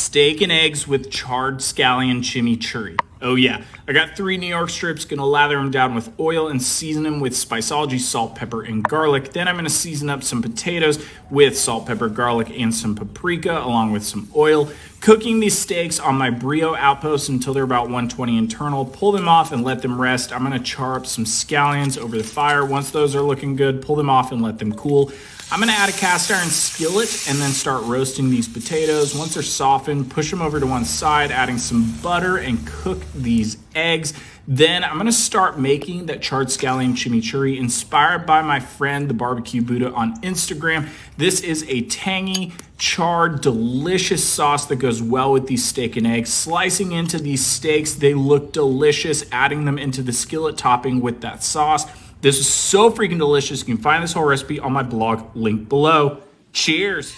steak and eggs with charred scallion chimichurri. Oh yeah, I got 3 New York strips, gonna lather them down with oil and season them with Spiceology salt, pepper, and garlic. Then I'm gonna season up some potatoes with salt, pepper, garlic, and some paprika, along with some oil. Cooking these steaks on my Brio outpost until they're about 120 internal. Pull them off and let them rest. I'm gonna char up some scallions over the fire. Once those are looking good, pull them off and let them cool. I'm gonna add a cast iron skillet and then start roasting these potatoes. Once they're softened, push them over to one side, adding some butter and cook these eggs. Then I'm gonna start making that charred scallion chimichurri inspired by my friend, the Barbecue Buddha on Instagram. This is a tangy, charred, delicious sauce that goes well with these steak and eggs. Slicing into these steaks, they look delicious, adding them into the skillet topping with that sauce. This is so freaking delicious. You can find this whole recipe on my blog, link below. Cheers.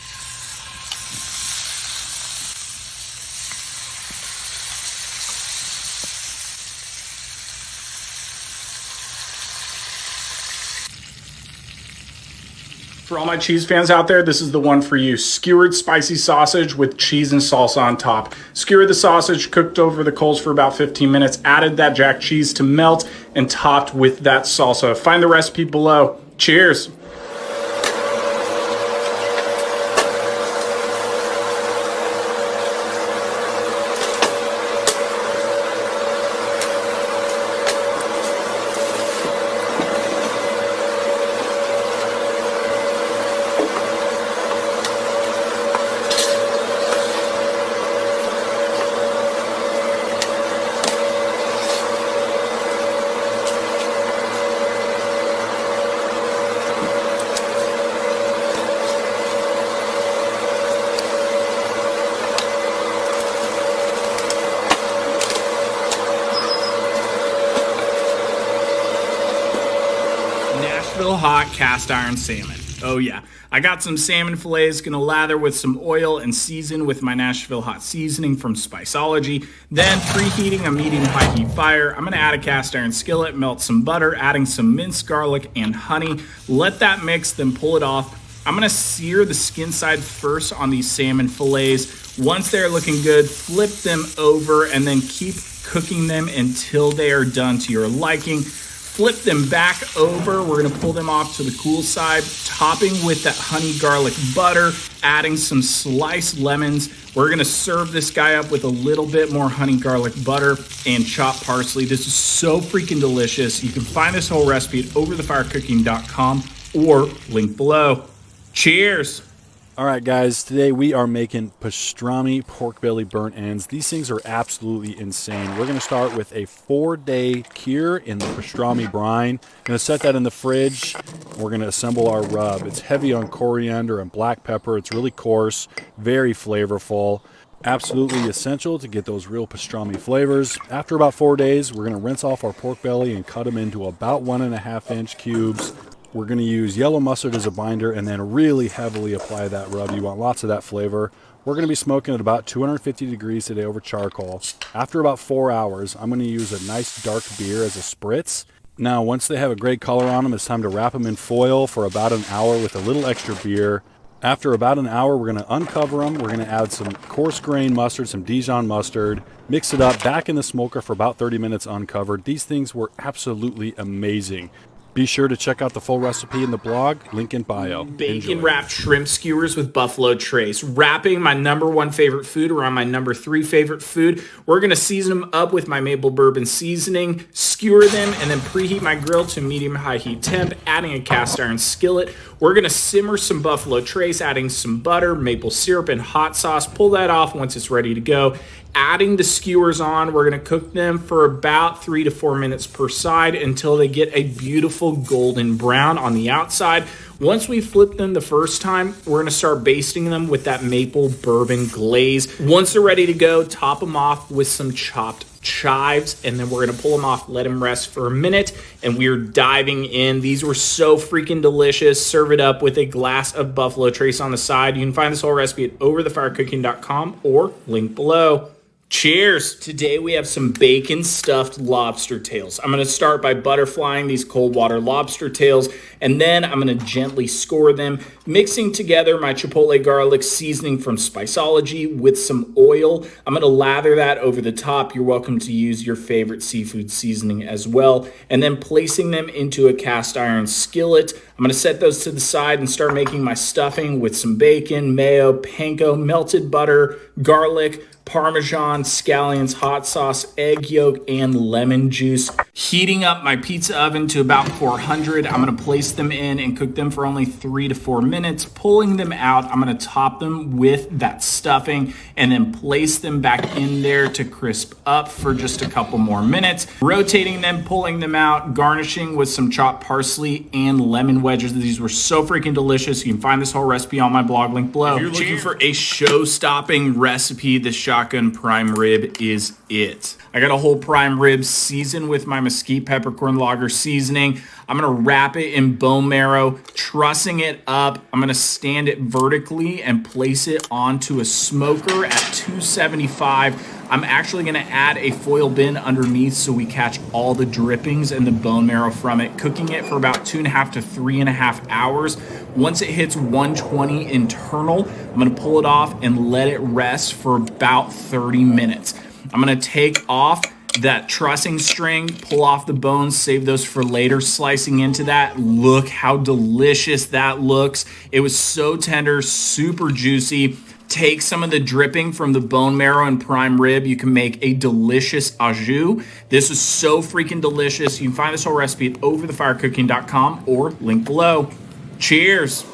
For all my cheese fans out there, this is the one for you. Skewered spicy sausage with cheese and salsa on top. Skewered the sausage, cooked over the coals for about 15 minutes, added that jack cheese to melt, and topped with that salsa. Find the recipe below. Cheers. Hot cast iron salmon. Oh yeah, I got some salmon fillets, gonna lather with some oil and season with my Nashville hot seasoning from Spiceology. Then preheating a medium high heat fire, I'm gonna add a cast iron skillet, melt some butter, adding some minced garlic and honey. Let that mix, then pull it off. I'm gonna sear the skin side first on these salmon fillets. Once they're looking good, flip them over and then keep cooking them until they are done to your liking. Flip them back over. We're gonna pull them off to the cool side, topping with that honey garlic butter, adding some sliced lemons. We're gonna serve this guy up with a little bit more honey garlic butter and chopped parsley. This is so freaking delicious. You can find this whole recipe at overthefirecooking.com or link below. Cheers. All right, guys, today we are making pastrami pork belly burnt ends. These things are absolutely insane. We're going to start with a 4-day cure in the pastrami brine. Going to set that in the fridge. We're going to assemble our rub. It's heavy on coriander and black pepper. It's really coarse, very flavorful. Absolutely essential to get those real pastrami flavors. After about 4 days, we're going to rinse off our pork belly and cut them into about 1.5-inch cubes. We're going to use yellow mustard as a binder and then really heavily apply that rub. You want lots of that flavor. We're going to be smoking at about 250 degrees today over charcoal. After about 4 hours, I'm going to use a nice dark beer as a spritz. Now, once they have a great color on them, it's time to wrap them in foil for about an hour with a little extra beer. After about an hour, we're going to uncover them. We're going to add some coarse grain mustard, some Dijon mustard, mix it up back in the smoker for about 30 minutes uncovered. These things were absolutely amazing. Be sure to check out the full recipe in the blog, link in bio. Bacon wrapped shrimp skewers with buffalo trace. Wrapping my #1 favorite food around my #3 favorite food. We're going to season them up with my maple bourbon seasoning, skewer them, and then preheat my grill to medium high heat temp, adding a cast iron skillet. We're going to simmer some buffalo trace, adding some butter, maple syrup, and hot sauce. Pull that off once it's ready to go. Adding the skewers on, we're going to cook them for about 3 to 4 minutes per side until they get a beautiful golden brown on the outside. Once we flip them the first time, we're going to start basting them with that maple bourbon glaze. Once they're ready to go, top them off with some chopped chives, and then we're going to pull them off, let them rest for a minute, and we're diving in. These were so freaking delicious. Serve it up with a glass of buffalo trace on the side. You can find this whole recipe at overthefirecooking.com or link below. Cheers! Today we have some bacon stuffed lobster tails. I'm going to start by butterflying these cold water lobster tails, and then I'm going to gently score them, mixing together my chipotle garlic seasoning from Spiceology with some oil. I'm going to lather that over the top. You're welcome to use your favorite seafood seasoning as well, and then placing them into a cast iron skillet. I'm going to set those to the side and start making my stuffing with some bacon, mayo, panko, melted butter, garlic, Parmesan, scallions, hot sauce, egg yolk, and lemon juice. Heating up my pizza oven to about 400. I'm going to place them in and cook them for only 3 to 4 minutes. Pulling them out, I'm going to top them with that stuffing and then place them back in there to crisp up for just a couple more minutes. Rotating them, pulling them out, garnishing with some chopped parsley and lemon wedges. These were so freaking delicious. You can find this whole recipe on my blog link below. If you're looking for a show-stopping recipe, the shotgun prime rib is it. I got a whole prime rib seasoned with my mesquite peppercorn lager seasoning. I'm gonna wrap it in bone marrow, trussing it up. I'm gonna stand it vertically and place it onto a smoker at 275. I'm actually gonna add a foil bin underneath so we catch all the drippings and the bone marrow from it, cooking it for about 2.5 to 3.5 hours. Once it hits 120 internal, I'm gonna pull it off and let it rest for about 30 minutes. I'm gonna take off that trussing string, pull off the bones, save those for later. Slicing into that, look how delicious that looks. It was so tender, super juicy. Take some of the dripping from the bone marrow and prime rib. You can make a delicious au jus. This is so freaking delicious. You can find this whole recipe at overthefirecooking.com or link below. Cheers.